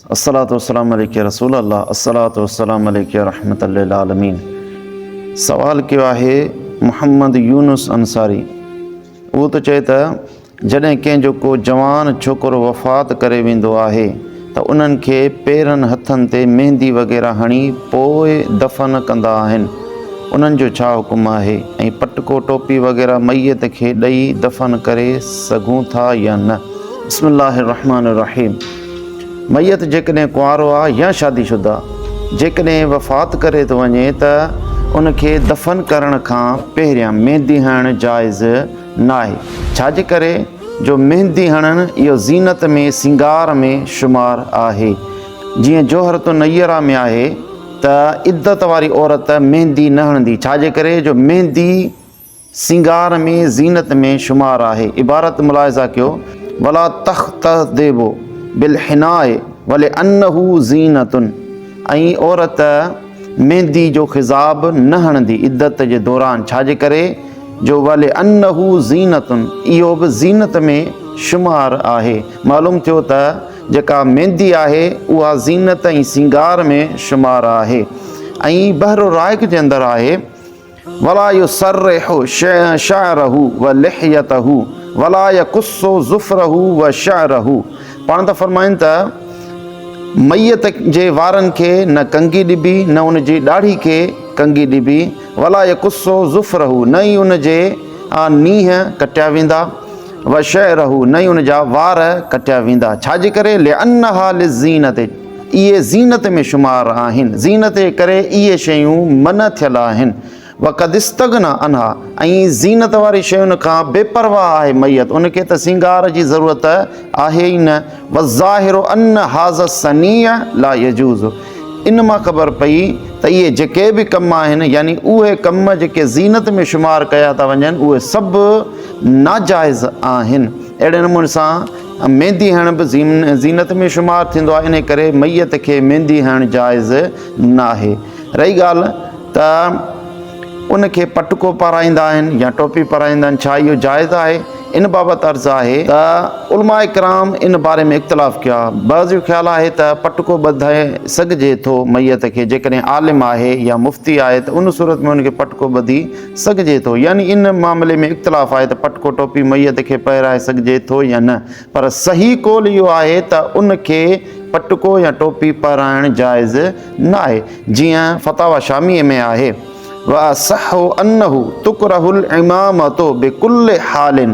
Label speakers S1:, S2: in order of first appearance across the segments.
S1: अस्सलातु वस्सलामु अलैका रसूल अल्लाह, अस्सलातु वस्सलामु अलैका रहमतुल लिल आलमीन। सवाल कयो आहे मोहम्मद यूनुस अंसारी। उहो त चए त जॾहिं कंहिंजो को जवान छोकिरो वफ़ात करे वेंदो आहे त उन्हनि खे पेरनि हथनि ते मेहंदी वग़ैरह हणी पोइ दफ़न कंदा आहिनि। उन्हनि जो छा हुकुम आहे ऐं पटको टोपी वग़ैरह मैयत खे ॾेई दफ़न करे सघूं था या न? बिस्मिल्लाहिर रहमानिर रहीम। मैयत जेकॾहिं कुंवारो आहे या शादीशुदा जेकॾहिं वफ़ात करे थो वञे त उनखे दफ़न करण खां पहिरियां मेहंदी हणणु जाइज़ न आहे। छाजे करे जो मेहंदी हणणु इहो ज़ीनत में सिंगार में शुमार आहे। जीअं जोहरत नैयरा में आहे त इद्दत वारी औरत मेहंदी न हणंदी। छाजे करे जो मेहंदी सिंगार में ज़ीनत में शुमार आहे। इबारत मुलाहिज़ा कयो, वला तख्तदिबु बिल हिनाए वले अन्नहु ज़ीनतुन। ऐं औरत मेहंदी जो ख़िज़ाब न हणंदी इद्दत जे दौरान। छाजे करे जो वले अन्नहु ज़ीनतुन, इहो बि ज़ीनत में शुमार आहे। मालूम थियो त जेका मेहंदी आहे उहा ज़ीनत ऐं सिंगार में शुमार आहे। ऐं बहरो राइक जे अंदरि आहे वला युसर्रिहु शअरहु व लिहयतहु वला यकुस्सु ज़ुफ़रहु व शअरहु। पाण त फरमाइनि त मैयत जे वारनि खे न कंघी ॾिबी न उन जी ॾाढ़ी खे कंघी ॾिबी। वला यकुस्सु ज़ुफ़रहु, न ई उन जे नीह कटिया वेंदा। व शअरहु, न ई उन जा वार कटिया वेंदा। छाजे करे लिअन्नहा लिज़ीनत, इहे ज़ीनत में शुमार आहिनि। ज़ीनत जे करे इहे शयूं मन थियल आहिनि। वक़द इस्तगना अनहा, ऐं ज़ीनत वारी शयुनि खां बेपरवाह आहे मैयत। उनखे त सिंगार जी ज़रूरत आहे ई न। वज़ाहिरु अन हाज़ा सनीअ ला यजूज़, इन मां ख़बर पई त इहे जेके बि कम आहिनि यानी उहे कम जेके ज़ीनत में शुमार कया था वञनि उहे सभु नाजाइज़ आहिनि। अहिड़े नमूने सां मेहंदी हणण बि ज़ीनत में शुमार थींदो आहे। इन करे मैयत खे मेहंदी हणणु जाइज़ न आहे। रही ॻाल्हि त उनखे पटको पाराईंदा आहिनि या टोपी पाराईंदा आहिनि, छा इहो जाइज़ आहे? इन बाबति अर्ज़ु आहे त उलमा इकराम इन बारे में इख़्तिलाफ़ कया। बअज़ जो ख़्यालु आहे त पटको ॿधाए सघिजे थो मैयत खे, जेकॾहिं आलिम आहे या मुफ़्ती आहे त उन सूरत में उनखे पटको ॿधी सघिजे थो। यानी इन मामले में इख़्तिलाफ़ आहे त पटको टोपी मैयत खे पहिराए सघिजे थो या न। पर सही कौल इहो आहे त उनखे पटको या टोपी पाराइणु जाइज़ न आहे। जीअं फतावा शामीअ में आहे वअसहु अन्नहु तुकरहुल इमामतु बिकुल्लि हालिन।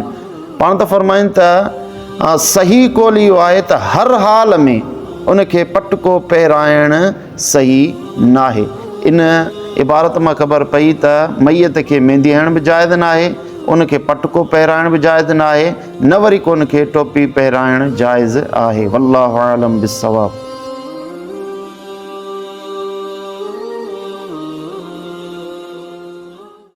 S1: पाण त फरमाइनि त सही कौल इहो आहे त हर हाल में उनखे पटको पहिराइणु सही न आहे। इन इबारत मां ख़बर पई त मैयत खे मेहंदी हणण बि जाइज़ न आहे, उनखे पटको पहिराइण बि जाइज़ न आहे, न वरी को उनखे टोपी पहिराइणु जाइज़ आहे। वल्लाहु आलम बिस्सवाब।